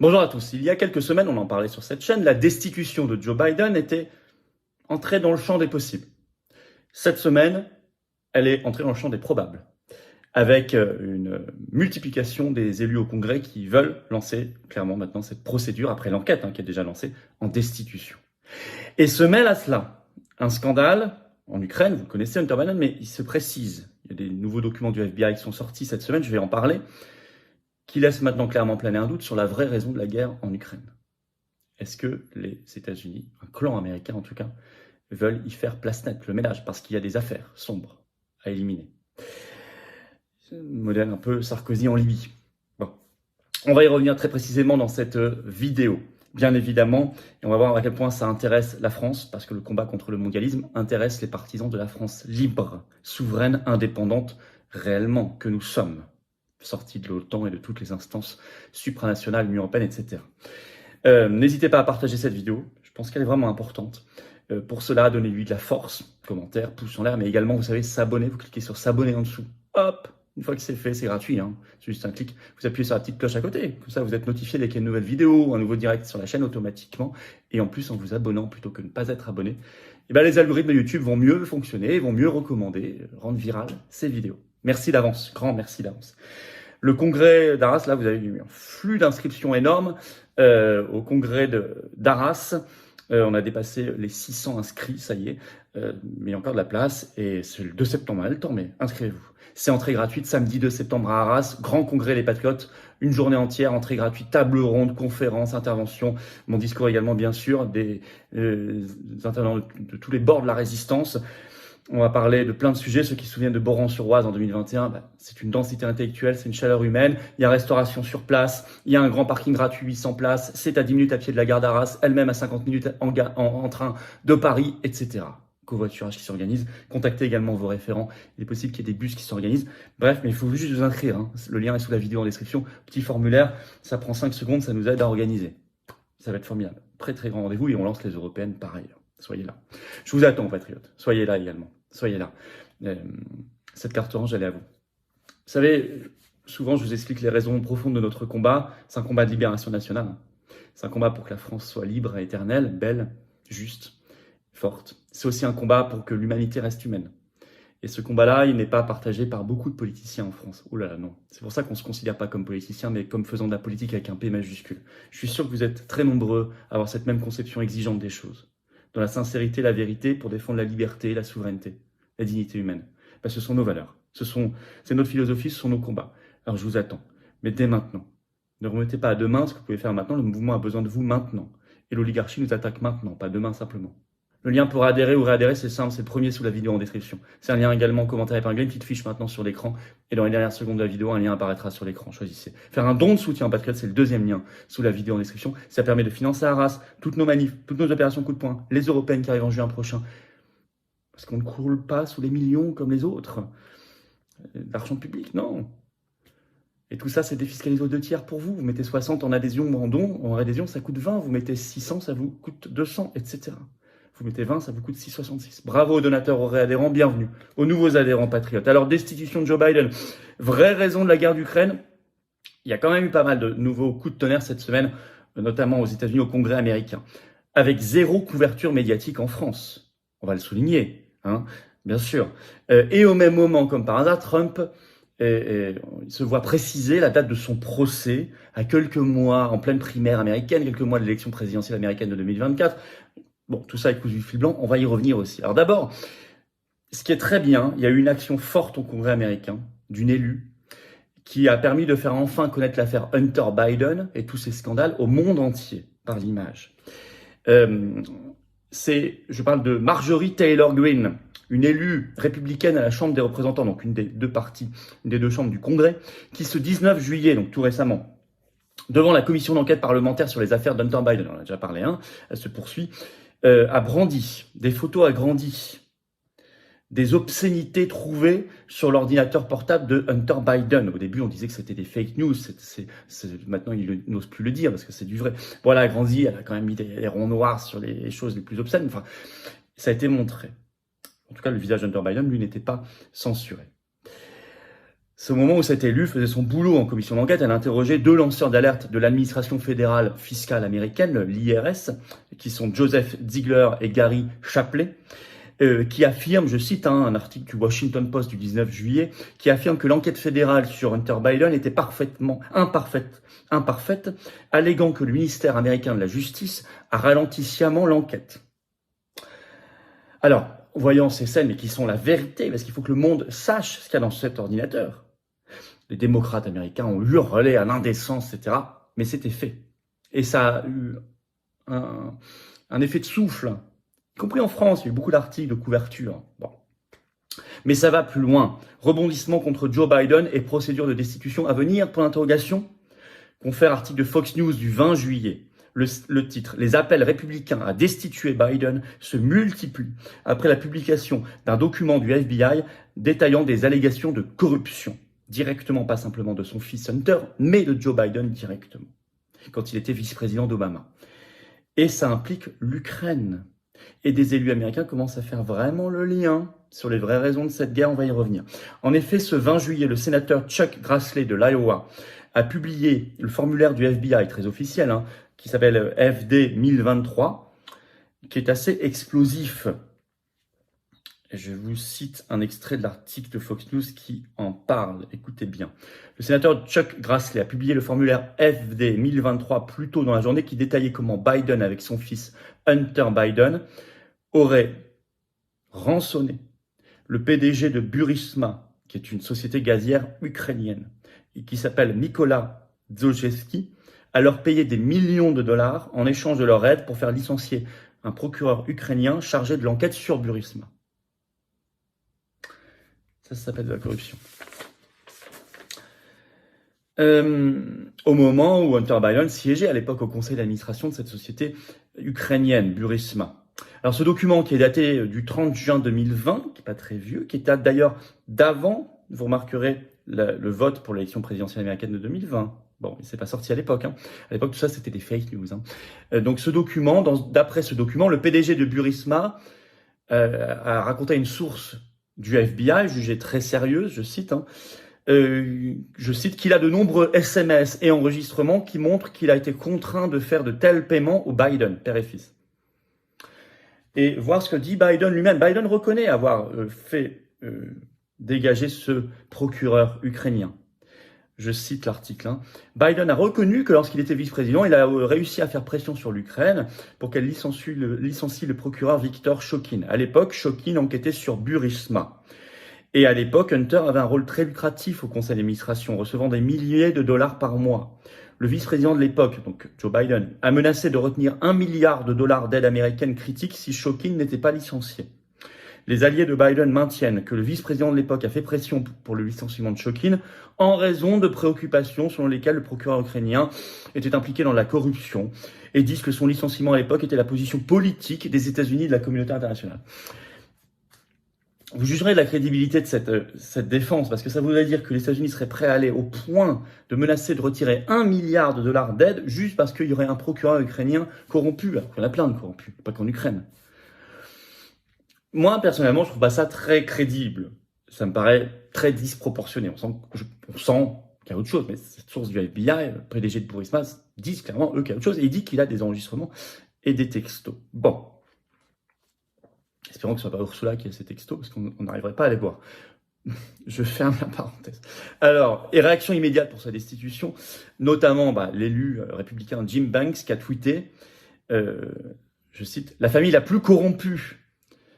Bonjour à tous. Il y a quelques semaines, on en parlait sur cette chaîne, la destitution de Joe Biden était entrée dans le champ des possibles. Cette semaine, elle est entrée dans le champ des probables, avec une multiplication des élus au Congrès qui veulent lancer clairement maintenant cette procédure, après l'enquête qui est déjà lancée, en destitution. Et se mêle à cela un scandale en Ukraine, vous connaissez Hunter Biden, mais il se précise. Il y a des nouveaux documents du FBI qui sont sortis cette semaine, je vais en parler, qui laisse maintenant clairement planer un doute sur la vraie raison de la guerre en Ukraine. Est-ce que les États-Unis, un clan américain en tout cas, veulent y faire place nette, le ménage, parce qu'il y a des affaires sombres à éliminer? Modèle un peu Sarkozy en Libye. Bon, on va y revenir très précisément dans cette vidéo, bien évidemment, et on va voir à quel point ça intéresse la France, parce que le combat contre le mondialisme intéresse les partisans de la France libre, souveraine, indépendante, réellement, que nous sommes, sortis de l'OTAN et de toutes les instances supranationales, l'Union européenne, etc. N'hésitez pas à partager cette vidéo, je pense qu'elle est vraiment importante. Pour cela, donnez-lui de la force, commentaire, pouce en l'air, mais également, vous savez, s'abonner, vous cliquez sur s'abonner en dessous. Hop, une fois que c'est fait, c'est gratuit, c'est juste un clic. Vous appuyez sur la petite cloche à côté, comme ça vous êtes notifié dès qu'il y a une nouvelle vidéo, un nouveau direct sur la chaîne automatiquement. Et en plus, en vous abonnant plutôt que de ne pas être abonné, les algorithmes de YouTube vont mieux fonctionner, vont mieux recommander, rendre virales ces vidéos. Merci d'avance, grand merci d'avance. Le congrès d'Arras, là, vous avez eu un flux d'inscriptions énorme au congrès d'Arras. On a dépassé les 600 inscrits, ça y est, mais il y a encore de la place, et c'est le 2 septembre, le temps, mais inscrivez-vous. C'est entrée gratuite, samedi 2 septembre à Arras, grand congrès Les Patriotes, une journée entière, entrée gratuite, table ronde, conférence, intervention, mon discours également, bien sûr, des intervenants de tous les bords de la résistance. On va parler de plein de sujets. Ceux qui se souviennent de Boran-sur-Oise en 2021, c'est une densité intellectuelle, c'est une chaleur humaine. Il y a restauration sur place, il y a un grand parking gratuit 800 places, c'est à 10 minutes à pied de la gare d'Arras, elle-même à 50 minutes en train de Paris, etc. Covoiturage qui s'organise. Contactez également vos référents. Il est possible qu'il y ait des bus qui s'organisent. Bref, mais il faut juste vous inscrire. Le lien est sous la vidéo en description. Petit formulaire, ça prend 5 secondes, ça nous aide à organiser. Ça va être formidable. Très très grand rendez-vous et on lance les européennes pareil. Soyez là. Je vous attends, patriotes. Soyez là également. Soyez là. Cette carte orange, elle est à vous. Vous savez, souvent je vous explique les raisons profondes de notre combat. C'est un combat de libération nationale. C'est un combat pour que la France soit libre et éternelle, belle, juste, forte. C'est aussi un combat pour que l'humanité reste humaine. Et ce combat-là, il n'est pas partagé par beaucoup de politiciens en France. Oh là là, non. C'est pour ça qu'on ne se considère pas comme politicien, mais comme faisant de la politique avec un P majuscule. Je suis sûr que vous êtes très nombreux à avoir cette même conception exigeante des choses. Dans la sincérité, la vérité, pour défendre la liberté, la souveraineté, la dignité humaine. Ce sont nos valeurs, c'est notre philosophie, ce sont nos combats. Alors je vous attends, mais dès maintenant. Ne remettez pas à demain ce que vous pouvez faire maintenant, le mouvement a besoin de vous maintenant. Et l'oligarchie nous attaque maintenant, pas demain simplement. Le lien pour adhérer ou réadhérer, c'est simple, c'est le premier sous la vidéo en description. C'est un lien également en commentaire épinglé, une petite fiche maintenant sur l'écran. Et dans les dernières secondes de la vidéo, un lien apparaîtra sur l'écran. Choisissez. Faire un don de soutien en Patriote, c'est le deuxième lien sous la vidéo en description. Ça permet de financer Arras, toutes nos manifs, toutes nos opérations coup de poing, les européennes qui arrivent en juin prochain. Parce qu'on ne croule pas sous les millions comme les autres. L'argent public, non. Et tout ça, c'est défiscalisé aux 2/3 pour vous. Vous mettez 60 en adhésion ou en don. En adhésion, ça coûte 20. Vous mettez 600, ça vous coûte 200, etc. Vous mettez 20, ça vous coûte 6,66. Bravo aux donateurs, aux réadhérents, bienvenue. Aux nouveaux adhérents patriotes. Alors, destitution de Joe Biden. Vraie raison de la guerre d'Ukraine. Il y a quand même eu pas mal de nouveaux coups de tonnerre cette semaine, notamment aux États-Unis, au Congrès américain. Avec zéro couverture médiatique en France. On va le souligner, bien sûr. Et au même moment, comme par hasard, Trump il se voit préciser la date de son procès à quelques mois, en pleine primaire américaine, quelques mois de l'élection présidentielle américaine de 2024. Bon, tout ça avec cousu du fil blanc, on va y revenir aussi. Alors d'abord, ce qui est très bien, il y a eu une action forte au Congrès américain d'une élue qui a permis de faire enfin connaître l'affaire Hunter Biden et tous ces scandales au monde entier par l'image. Je parle de Marjorie Taylor Greene, une élue républicaine à la Chambre des représentants, donc une des deux chambres du Congrès, qui ce 19 juillet, donc tout récemment, devant la commission d'enquête parlementaire sur les affaires d'Hunter Biden, on en a déjà parlé, elle se poursuit, a brandi des photos agrandies, des obscénités trouvées sur l'ordinateur portable de Hunter Biden. Au début, on disait que c'était des fake news. Maintenant, il n'ose plus le dire parce que c'est du vrai. Bon, elle a grandi, elle a quand même mis des ronds noirs sur les choses les plus obscènes. Enfin, ça a été montré. En tout cas, le visage d'Hunter Biden, lui, n'était pas censuré. C'est au moment où cette élue faisait son boulot en commission d'enquête. Elle a interrogé 2 lanceurs d'alerte de l'administration fédérale fiscale américaine, l'IRS, qui sont Joseph Ziegler et Gary Shapley, qui affirment, je cite un article du Washington Post du 19 juillet, qui affirme que l'enquête fédérale sur Hunter Biden était imparfaite, alléguant que le ministère américain de la Justice a ralenti sciemment l'enquête. Alors, voyant ces scènes, mais qui sont la vérité, parce qu'il faut que le monde sache ce qu'il y a dans cet ordinateur. Les démocrates américains ont hurlé à l'indécence, etc. Mais c'était fait. Et ça a eu un effet de souffle, y compris en France. Il y a eu beaucoup d'articles de couverture. Bon. Mais ça va plus loin. Rebondissement contre Joe Biden et procédure de destitution à venir, point d'interrogation. Confère article de Fox News du 20 juillet. Le titre, les appels républicains à destituer Biden se multiplient après la publication d'un document du FBI détaillant des allégations de corruption, directement, pas simplement de son fils Hunter, mais de Joe Biden directement, quand il était vice-président d'Obama. Et ça implique l'Ukraine. Et des élus américains commencent à faire vraiment le lien sur les vraies raisons de cette guerre, on va y revenir. En effet, ce 20 juillet, le sénateur Chuck Grassley de l'Iowa a publié le formulaire du FBI, très officiel, qui s'appelle FD 1023, qui est assez explosif. Je vous cite un extrait de l'article de Fox News qui en parle. Écoutez bien. Le sénateur Chuck Grassley a publié le formulaire FD 1023 plus tôt dans la journée qui détaillait comment Biden, avec son fils Hunter Biden, aurait rançonné le PDG de Burisma, qui est une société gazière ukrainienne, et qui s'appelle Mykola Zlochevsky, à leur payer des millions de dollars en échange de leur aide pour faire licencier un procureur ukrainien chargé de l'enquête sur Burisma. Ça s'appelle de la corruption. Au moment où Hunter Biden siégeait à l'époque au conseil d'administration de cette société ukrainienne, Burisma. Alors ce document qui est daté du 30 juin 2020, qui n'est pas très vieux, qui date d'ailleurs d'avant, vous remarquerez, le vote pour l'élection présidentielle américaine de 2020. Bon, il ne s'est pas sorti à l'époque. À l'époque, tout ça, c'était des fake news. Donc ce document, d'après ce document, le PDG de Burisma a raconté à une source du FBI, jugée très sérieuse, je cite, qu'il a de nombreux SMS et enregistrements qui montrent qu'il a été contraint de faire de tels paiements au Biden, père et fils. Et voir ce que dit Biden lui-même. Biden reconnaît avoir fait dégager ce procureur ukrainien. Je cite l'article. Biden a reconnu que lorsqu'il était vice-président, il a réussi à faire pression sur l'Ukraine pour qu'elle licencie le procureur Viktor Shokin. À l'époque, Shokin enquêtait sur Burisma. Et à l'époque, Hunter avait un rôle très lucratif au conseil d'administration, recevant des milliers de dollars par mois. Le vice-président de l'époque, donc Joe Biden, a menacé de retenir $1 milliard d'aide américaine critique si Shokin n'était pas licencié. Les alliés de Biden maintiennent que le vice-président de l'époque a fait pression pour le licenciement de Shokin en raison de préoccupations selon lesquelles le procureur ukrainien était impliqué dans la corruption et disent que son licenciement à l'époque était la position politique des États-Unis et de la communauté internationale. Vous jugerez de la crédibilité de cette défense, parce que ça voudrait dire que les États-Unis seraient prêts à aller au point de menacer de retirer $1 milliard d'aide juste parce qu'il y aurait un procureur ukrainien corrompu. Alors qu'il y en a plein de corrompus, pas qu'en Ukraine. Moi, personnellement, je trouve pas ça très crédible. Ça me paraît très disproportionné. On sent qu'il y a autre chose, mais cette source du FBI, le PDG de Burisma, disent clairement, eux, qu'il y a autre chose, et il dit qu'il a des enregistrements et des textos. Bon. Espérons que ce ne soit pas Ursula qui a ces textos, parce qu'on n'arriverait pas à les voir. Je ferme la parenthèse. Alors, et réaction immédiate pour sa destitution, notamment l'élu républicain Jim Banks qui a tweeté, je cite, « La famille la plus corrompue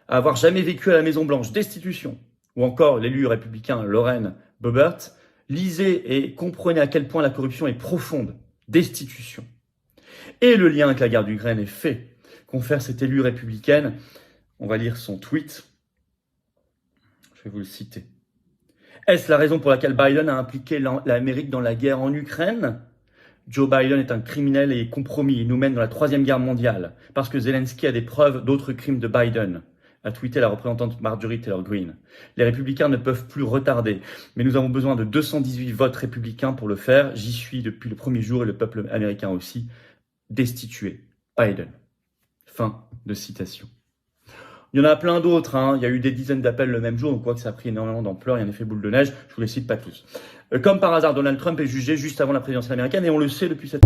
à avoir jamais vécu à la Maison-Blanche, destitution ». Ou encore l'élu républicain Lauren Boebert, « Lisez et comprenez à quel point la corruption est profonde, destitution ». Et le lien avec la guerre d'Ukraine est fait, confère cette élue républicaine. On va lire son tweet. Je vais vous le citer. Est-ce la raison pour laquelle Biden a impliqué l'Amérique dans la guerre en Ukraine ? Joe Biden est un criminel et compromis. Il nous mène dans la 3e guerre mondiale. Parce que Zelensky a des preuves d'autres crimes de Biden, a tweeté la représentante Marjorie Taylor Greene. Les républicains ne peuvent plus retarder. Mais nous avons besoin de 218 votes républicains pour le faire. J'y suis depuis le premier jour et le peuple américain aussi. Destituer Biden. Fin de citation. Il y en a plein d'autres, hein. Il y a eu des dizaines d'appels le même jour, on voit que ça a pris énormément d'ampleur, il y a un effet boule de neige, je vous les cite pas tous. Comme par hasard, Donald Trump est jugé juste avant la présidentielle américaine et on le sait depuis cette...